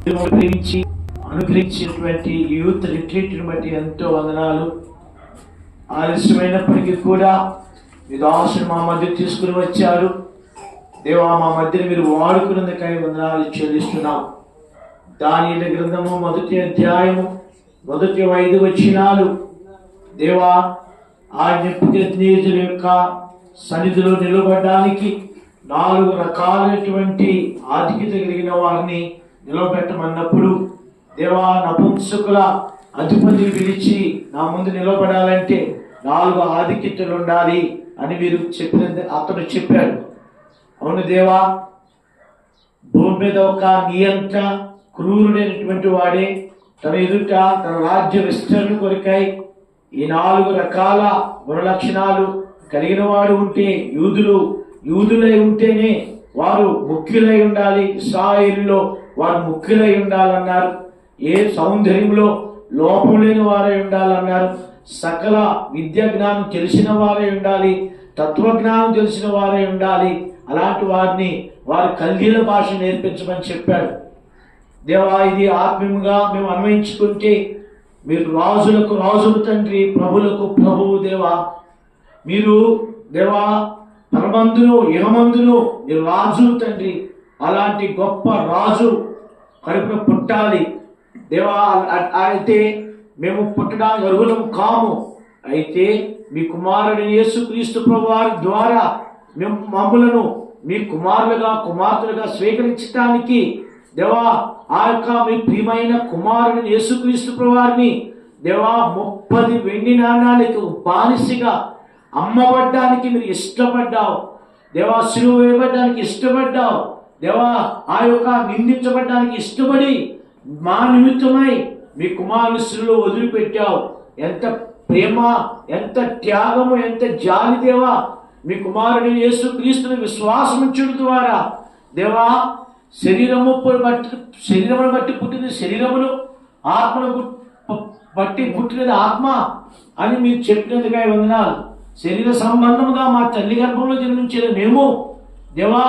ప్రేమించి అనుగ్రహించినటువంటి యూత్ రిట్రీట్ని బట్టి ఎంతో వందనాలు. ఆలస్యమైనప్పటికీ కూడా మీ దాసుని మా మధ్య తీసుకుని వచ్చారు. దేవా, మా మధ్యని మీరు వాడుకున్నందుకై వందనాలు చెల్లిస్తున్నాం. దానియేలు గ్రంథము 1వ అధ్యాయము 5 వచనాలు. దేవా, ఆ నెబుకద్నెజరు యొక్క సన్నిధిలో నిలబడడానికి 4 రకాలైనటువంటి ఆధిక్యత కలిగిన వారిని నిలబెట్టమన్నప్పుడు, దేవా, నపుంసకుల అధిపతిని పిలిచి నా ముందు నిలబడాలంటే 4 ఆధిక్యతలు ఉండాలి అని మీరు అతను చెప్పాడు. అవును దేవా, భూమి మీద ఒక నియంత క్రూరుడైనటువంటి వాడే తన ఎదుట తన రాజ్య విస్తరణ కొరకై ఈ 4 రకాల గుణలక్షణాలు కలిగిన వాడు ఉంటే, యూదులై ఉంటేనే వారు ముఖ్యులై ఉండాలి, ఇశ్రాయేలులో వారు ముఖ్యులై ఉండాలన్నారు. ఏ సౌందర్యంలో లోపం లేని వారై ఉండాలన్నారు. సకల విద్యా జ్ఞానం తెలిసిన వారై ఉండాలి, తత్వజ్ఞానం తెలిసిన వారై ఉండాలి. అలాంటి వారిని వారి కల్దీల భాష నేర్పించమని చెప్పాడు. దేవా, ఇది ఆత్మీయంగా మేము అన్వయించుకుంటే మీరు రాజులకు రాజులు తండ్రి, ప్రభులకు ప్రభువు. దేవా, మీరు దేవా పరమందును ఇహమందును మీరు రాజు తండ్రి. అలాంటి గొప్ప రాజు కడుపున పుట్టాలి దేవా. అయితే మేము పుట్టడానికి అర్హులము కాము. అయితే మీ కుమారుడు యేసుక్రీస్తు ప్రభువారి ద్వారా మేము మమ్ములను మీ కుమారులుగా కుమార్తెలుగా స్వీకరించడానికి దేవా, ఆ యొక్క మీ ప్రియమైన కుమారుడు యేసుక్రీస్తు ప్రభువారిని దేవా 30 వెండి నాణాలకు బానిసగా అమ్మబడ్డానికి మీరు ఇష్టపడ్డావు దేవా. సిలువ వేయబడ్డానికి ఇష్టపడ్డావు దేవా. ఆ యొక్క నిందించబడ్డానికి ఇష్టపడి మా నిమిత్తమై మీ కుమారుని సిలువలో వదిలిపెట్టావు. ఎంత ప్రేమ, ఎంత త్యాగము, ఎంత జాలి దేవా. మీ కుమారుని యేసుక్రీస్తుని విశ్వాసం ఉంచడం ద్వారా దేవా, శరీరమును బట్టి పుట్టిన శరీరమును, ఆత్మను బట్టి పుట్టినది ఆత్మ అని మీరు చెప్పినందుకై వందనాలు. శరీర సంబంధముగా మా తల్లి గర్భంలో జన్మించిన మేము దేవా,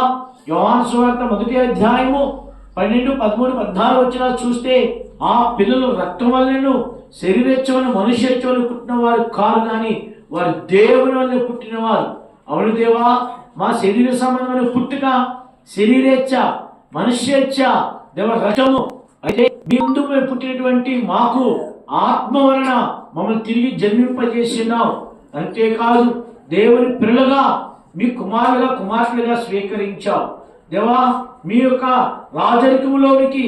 యోహాను సువార్త 1వ అధ్యాయము 12, 13, 14 వచనాలు చూస్తే ఆ పిల్లలు రక్తం వల్లనే శరీరేచ్ఛవని మనుష్యేచ్ఛవని పుట్టిన వారు కాదు, కానీ వారు దేవుని వల్ల పుట్టినవారు. అవును దేవా, మా శరీర సంబంధమైన పుట్టుక శరీరేచ్ఛ, మనుష్యేచ్ఛ దేవ రక్తము. అయితే మీ ముందు మేము పుట్టినటువంటి మాకు ఆత్మ వలన మమ్మల్ని తిరిగి జన్మింపజేసినావు. అంతేకాదు దేవుని పిల్లలుగా మీ కుమారులుగా కుమార్తెలుగా స్వీకరించావు దేవా. మీ యొక్క రాజరికములోనికి